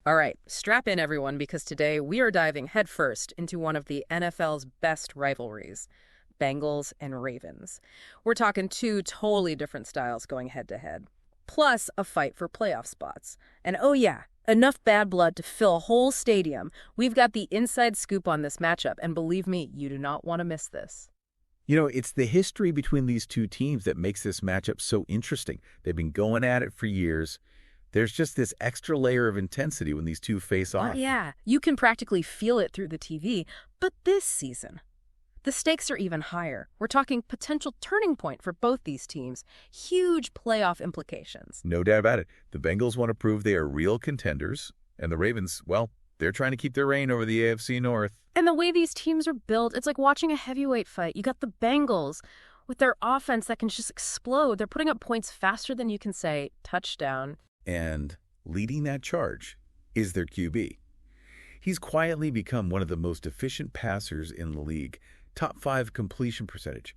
All right, strap in everyone because today we are diving headfirst into one of the NFL's best rivalries, Bengals and Ravens. We're talking two totally different styles going head to head, plus a fight for playoff spots. And oh yeah, enough bad blood to fill a whole stadium. We've got the inside scoop on this matchup, and believe me, you do not want to miss this. You know, it's the history between these two teams that makes this matchup so interesting. They've been going at it for years. There's just this extra layer of intensity when these two face off. Yeah, you can practically feel it through the TV. But this season, the stakes are even higher. We're talking potential turning point for both these teams. Huge playoff implications. No doubt about it. The Bengals want to prove they are real contenders, and the Ravens, well, they're trying to keep their reign over the AFC North. And the way these teams are built, it's like watching a heavyweight fight. You got the Bengals with their offense that can just explode. They're putting up points faster than you can say touchdown. And leading that charge is their QB. He's quietly become one of the most efficient passers in the league, top 5 completion percentage,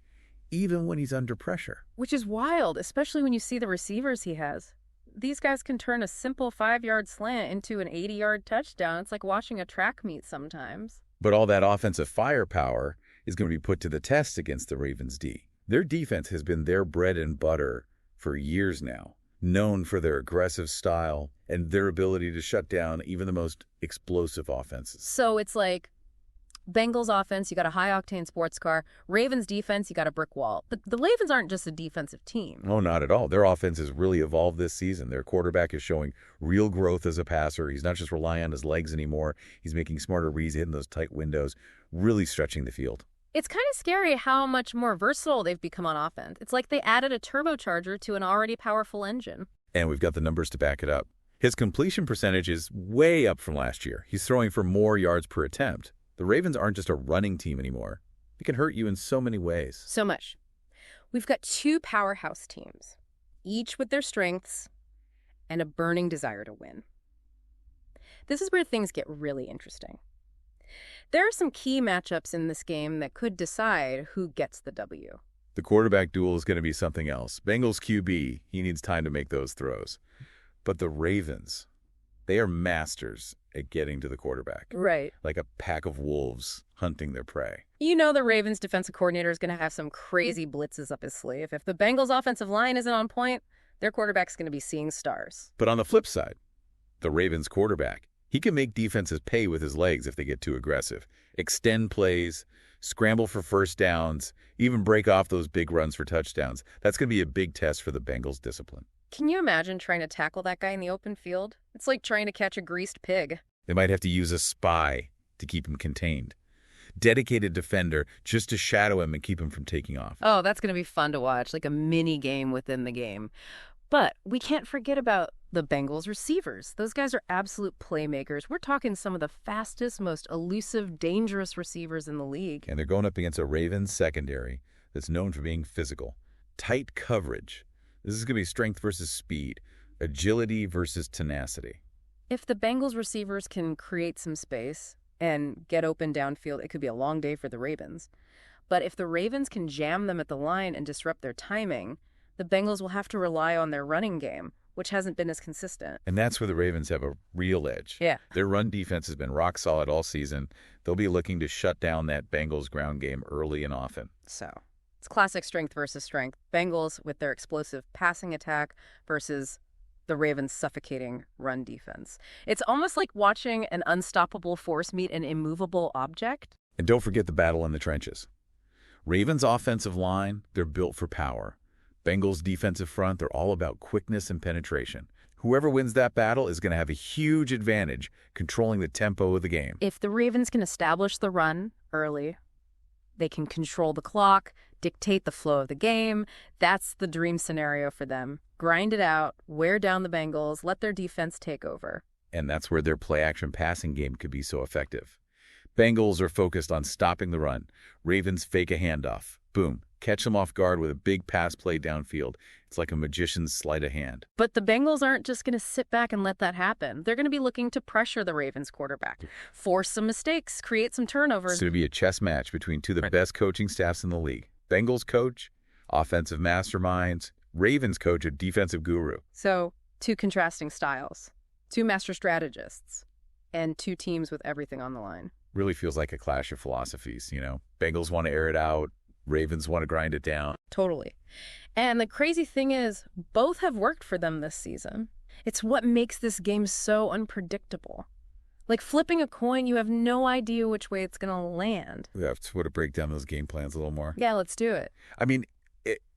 even when he's under pressure. Which is wild, especially when you see the receivers he has. These guys can turn a simple 5-yard slant into an 80-yard touchdown. It's like watching a track meet sometimes. But all that offensive firepower is going to be put to the test against the Ravens' D. Their defense has been their bread and butter for years now, known for their aggressive style and their ability to shut down even the most explosive offenses. So it's like Bengals offense, you got a high-octane sports car. Ravens defense, you got a brick wall. But the Ravens aren't just a defensive team. Oh, not at all. Their offense has really evolved this season. Their quarterback is showing real growth as a passer. He's not just relying on his legs anymore. He's making smarter reads, hitting those tight windows, really stretching the field. It's kind of scary how much more versatile they've become on offense. It's like they added a turbocharger to an already powerful engine. And we've got the numbers to back it up. His completion percentage is way up from last year. He's throwing for more yards per attempt. The Ravens aren't just a running team anymore. They can hurt you in so many ways. So much. We've got two powerhouse teams, each with their strengths and a burning desire to win. This is where things get really interesting. There are some key matchups in this game that could decide who gets the W. The quarterback duel is going to be something else. Bengals QB, he needs time to make those throws. But the Ravens, they are masters at getting to the quarterback. Right. Like a pack of wolves hunting their prey. You know the Ravens defensive coordinator is going to have some crazy blitzes up his sleeve. If the Bengals offensive line isn't on point, their quarterback's going to be seeing stars. But on the flip side, the Ravens quarterback, he can make defenses pay with his legs if they get too aggressive, extend plays, scramble for first downs, even break off those big runs for touchdowns. That's going to be a big test for the Bengals' discipline. Can you imagine trying to tackle that guy in the open field? It's like trying to catch a greased pig. They might have to use a spy to keep him contained. Dedicated defender just to shadow him and keep him from taking off. Oh, that's going to be fun to watch, like a mini game within the game. But we can't forget about the Bengals receivers. Those guys are absolute playmakers. We're talking some of the fastest, most elusive, dangerous receivers in the league. And they're going up against a Ravens secondary that's known for being physical. Tight coverage. This is going to be strength versus speed, agility versus tenacity. If the Bengals receivers can create some space and get open downfield, it could be a long day for the Ravens. But if the Ravens can jam them at the line and disrupt their timing, the Bengals will have to rely on their running game, which hasn't been as consistent. And that's where the Ravens have a real edge. Yeah. Their run defense has been rock solid all season. They'll be looking to shut down that Bengals ground game early and often. So it's classic strength versus strength. Bengals with their explosive passing attack versus the Ravens' suffocating run defense. It's almost like watching an unstoppable force meet an immovable object. And don't forget the battle in the trenches. Ravens' offensive line, they're built for power. Bengals' defensive front, they're all about quickness and penetration. Whoever wins that battle is going to have a huge advantage controlling the tempo of the game. If the Ravens can establish the run early, they can control the clock, dictate the flow of the game. That's the dream scenario for them. Grind it out, wear down the Bengals, let their defense take over. And that's where their play-action passing game could be so effective. Bengals are focused on stopping the run. Ravens fake a handoff. Boom. Catch them off guard with a big pass play downfield. It's like a magician's sleight of hand. But the Bengals aren't just going to sit back and let that happen. They're going to be looking to pressure the Ravens quarterback, force some mistakes, create some turnovers. It's going to be a chess match between two of the best coaching staffs in the league. Bengals coach, offensive masterminds. Ravens coach, a defensive guru. So, two contrasting styles. Two master strategists and two teams with everything on the line. Really feels like a clash of philosophies, Bengals want to air it out. Ravens want to grind it down. Totally. And the crazy thing is, both have worked for them this season. It's what makes this game so unpredictable. Like flipping a coin, you have no idea which way it's going to land. We have to break down those game plans a little more. Yeah, let's do it. I mean,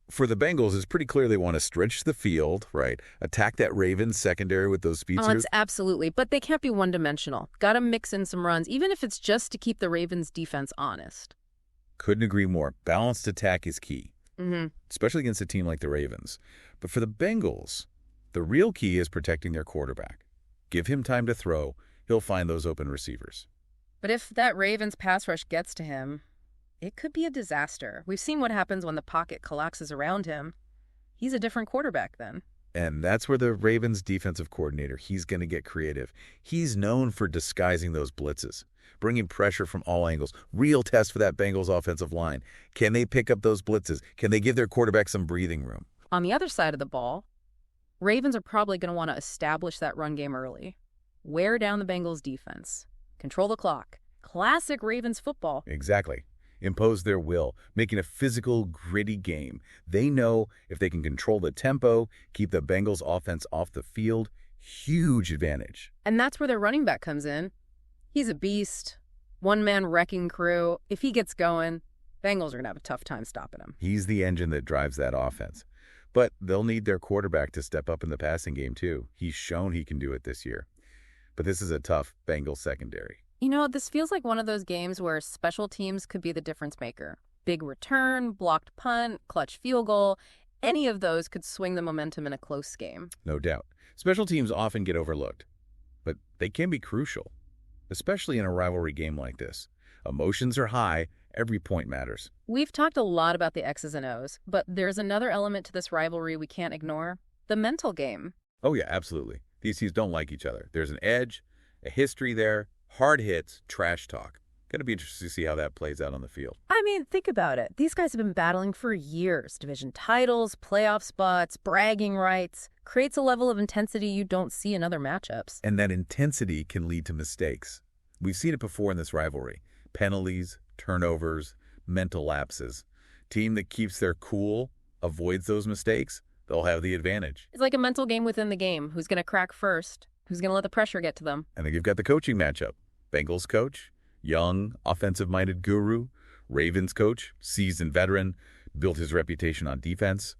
for the Bengals, it's pretty clear they want to stretch the field, right? Attack that Ravens secondary with those speed suits. It's absolutely. But they can't be one-dimensional. Got to mix in some runs, even if it's just to keep the Ravens defense honest. Couldn't agree more. Balanced attack is key, especially against a team like the Ravens. But for the Bengals, the real key is protecting their quarterback. Give him time to throw. He'll find those open receivers. But if that Ravens pass rush gets to him, it could be a disaster. We've seen what happens when the pocket collapses around him. He's a different quarterback then. And that's where the Ravens defensive coordinator, he's going to get creative. He's known for disguising those blitzes, bringing pressure from all angles. Real test for that Bengals offensive line. Can they pick up those blitzes? Can they give their quarterback some breathing room? On the other side of the ball, Ravens are probably going to want to establish that run game early. Wear down the Bengals defense. Control the clock. Classic Ravens football. Exactly. Impose their will, making a physical, gritty game. They know if they can control the tempo, keep the Bengals offense off the field, huge advantage. And that's where their running back comes in. He's a beast, one-man wrecking crew. If he gets going, Bengals are going to have a tough time stopping him. He's the engine that drives that offense. But they'll need their quarterback to step up in the passing game, too. He's shown he can do it this year. But this is a tough Bengals secondary. This feels like one of those games where special teams could be the difference maker. Big return, blocked punt, clutch field goal. Any of those could swing the momentum in a close game. No doubt. Special teams often get overlooked, but they can be crucial, especially in a rivalry game like this. Emotions are high. Every point matters. We've talked a lot about the X's and O's, but there's another element to this rivalry we can't ignore. The mental game. Oh, yeah, absolutely. These teams don't like each other. There's an edge, a history there. Hard hits, trash talk. Going to be interesting to see how that plays out on the field. I mean, think about it. These guys have been battling for years. Division titles, playoff spots, bragging rights. Creates a level of intensity you don't see in other matchups. And that intensity can lead to mistakes. We've seen it before in this rivalry. Penalties, turnovers, mental lapses. Team that keeps their cool, avoids those mistakes, they'll have the advantage. It's like a mental game within the game. Who's going to crack first? Who's going to let the pressure get to them? And then you've got the coaching matchup. Bengals coach, young, offensive-minded guru. Ravens coach, seasoned veteran, built his reputation on defense.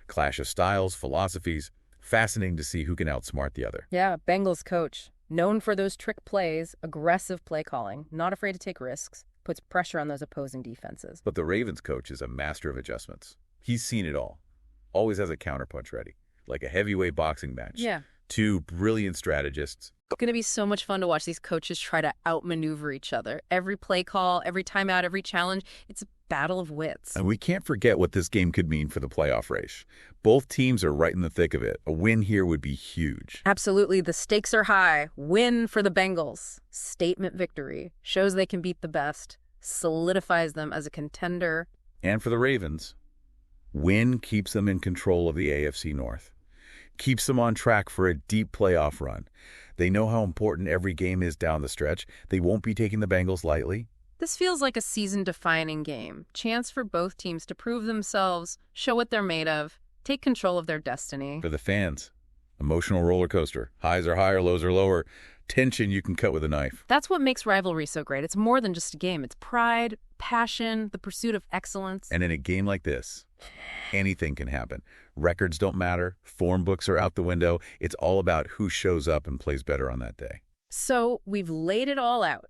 Clash of styles, philosophies. Fascinating to see who can outsmart the other. Yeah, Bengals coach. Known for those trick plays, aggressive play calling, not afraid to take risks, puts pressure on those opposing defenses. But the Ravens coach is a master of adjustments. He's seen it all. Always has a counterpunch ready, like a heavyweight boxing match. Yeah. Two brilliant strategists. It's going to be so much fun to watch these coaches try to outmaneuver each other. Every play call, every timeout, every challenge, it's a battle of wits. And we can't forget what this game could mean for the playoff race. Both teams are right in the thick of it. A win here would be huge. Absolutely. The stakes are high. Win for the Bengals. Statement victory. Shows they can beat the best. Solidifies them as a contender. And for the Ravens, win keeps them in control of the AFC North. Keeps them on track for a deep playoff run. They know how important every game is down the stretch. They won't be taking the Bengals lightly. This feels like a season-defining game. Chance for both teams to prove themselves, show what they're made of, take control of their destiny. For the fans, emotional roller coaster. Highs are higher, lows are lower. Tension you can cut with a knife. That's what makes rivalry so great. It's more than just a game. It's pride, passion, the pursuit of excellence. And in a game like this, anything can happen. Records don't matter. Form books are out the window. It's all about who shows up and plays better on that day. So we've laid it all out.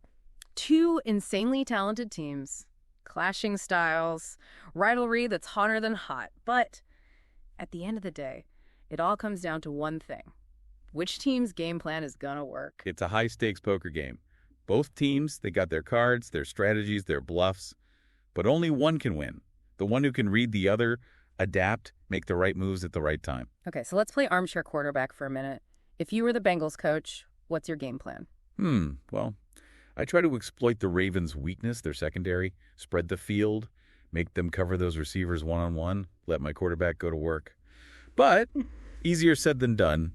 Two insanely talented teams, clashing styles, rivalry that's hotter than hot. But at the end of the day, it all comes down to one thing. Which team's game plan is going to work? It's a high-stakes poker game. Both teams, they got their cards, their strategies, their bluffs. But only one can win. The one who can read the other, adapt, make the right moves at the right time. Okay, so let's play armchair quarterback for a minute. If you were the Bengals coach, what's your game plan? Well, I try to exploit the Ravens' weakness, their secondary, spread the field, make them cover those receivers one-on-one, let my quarterback go to work. But easier said than done.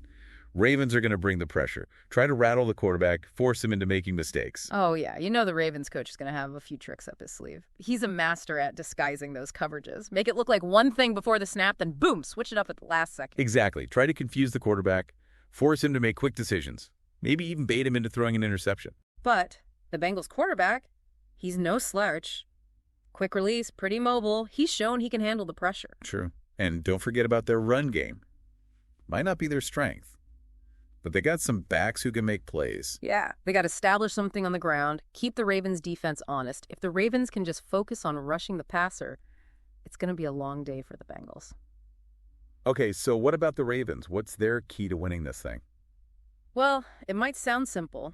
Ravens are going to bring the pressure. Try to rattle the quarterback, force him into making mistakes. Oh, yeah. You know the Ravens coach is going to have a few tricks up his sleeve. He's a master at disguising those coverages. Make it look like one thing before the snap, then boom, switch it up at the last second. Exactly. Try to confuse the quarterback, force him to make quick decisions, maybe even bait him into throwing an interception. But the Bengals quarterback, he's no slouch. Quick release, pretty mobile. He's shown he can handle the pressure. True. And don't forget about their run game. Might not be their strength, but they got some backs who can make plays. Yeah, they got to establish something on the ground, keep the Ravens' defense honest. If the Ravens can just focus on rushing the passer, it's going to be a long day for the Bengals. Okay, so what about the Ravens? What's their key to winning this thing? Well, it might sound simple,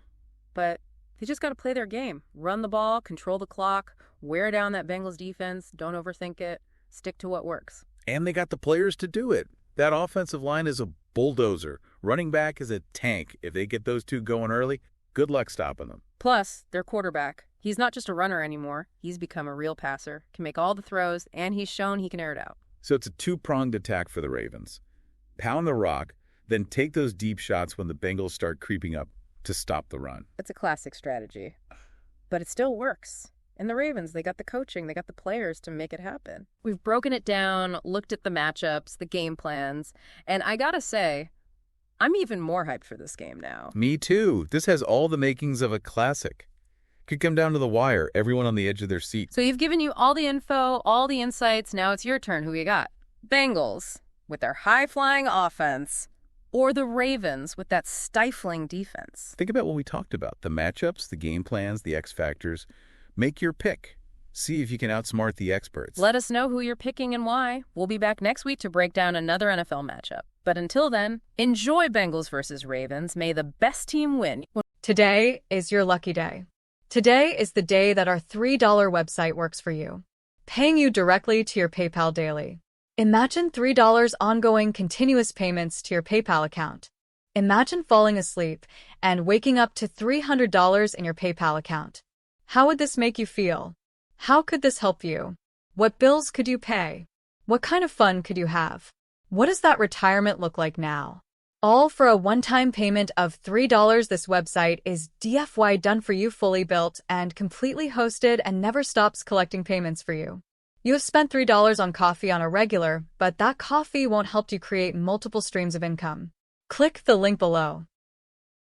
but they just got to play their game. Run the ball, control the clock, wear down that Bengals defense, don't overthink it, stick to what works. And they got the players to do it. That offensive line is a bulldozer. Running back is a tank. If they get those two going early, good luck stopping them. Plus, their quarterback. He's not just a runner anymore. He's become a real passer, can make all the throws, and he's shown he can air it out. So it's a two-pronged attack for the Ravens. Pound the rock, then take those deep shots when the Bengals start creeping up to stop the run. It's a classic strategy, but it still works. And the Ravens, they got the coaching, they got the players to make it happen. We've broken it down, looked at the matchups, the game plans, and I gotta say, I'm even more hyped for this game now. Me too. This has all the makings of a classic. Could come down to the wire, everyone on the edge of their seat. So you've given you all the info, all the insights, now it's your turn. Who you got? Bengals, with their high-flying offense, or the Ravens with that stifling defense? Think about what we talked about, the matchups, the game plans, the X factors. Make your pick. See if you can outsmart the experts. Let us know who you're picking and why. We'll be back next week to break down another NFL matchup. But until then, enjoy Bengals versus Ravens. May the best team win. Today is your lucky day. Today is the day that our $3 website works for you, paying you directly to your PayPal daily. Imagine $3 ongoing continuous payments to your PayPal account. Imagine falling asleep and waking up to $300 in your PayPal account. How would this make you feel? How could this help you? What bills could you pay? What kind of fun could you have? What does that retirement look like now? All for a one-time payment of $3. This website is DFY done for you, fully built and completely hosted, and never stops collecting payments for you. You have spent $3 on coffee on a regular, but that coffee won't help you create multiple streams of income. Click the link below.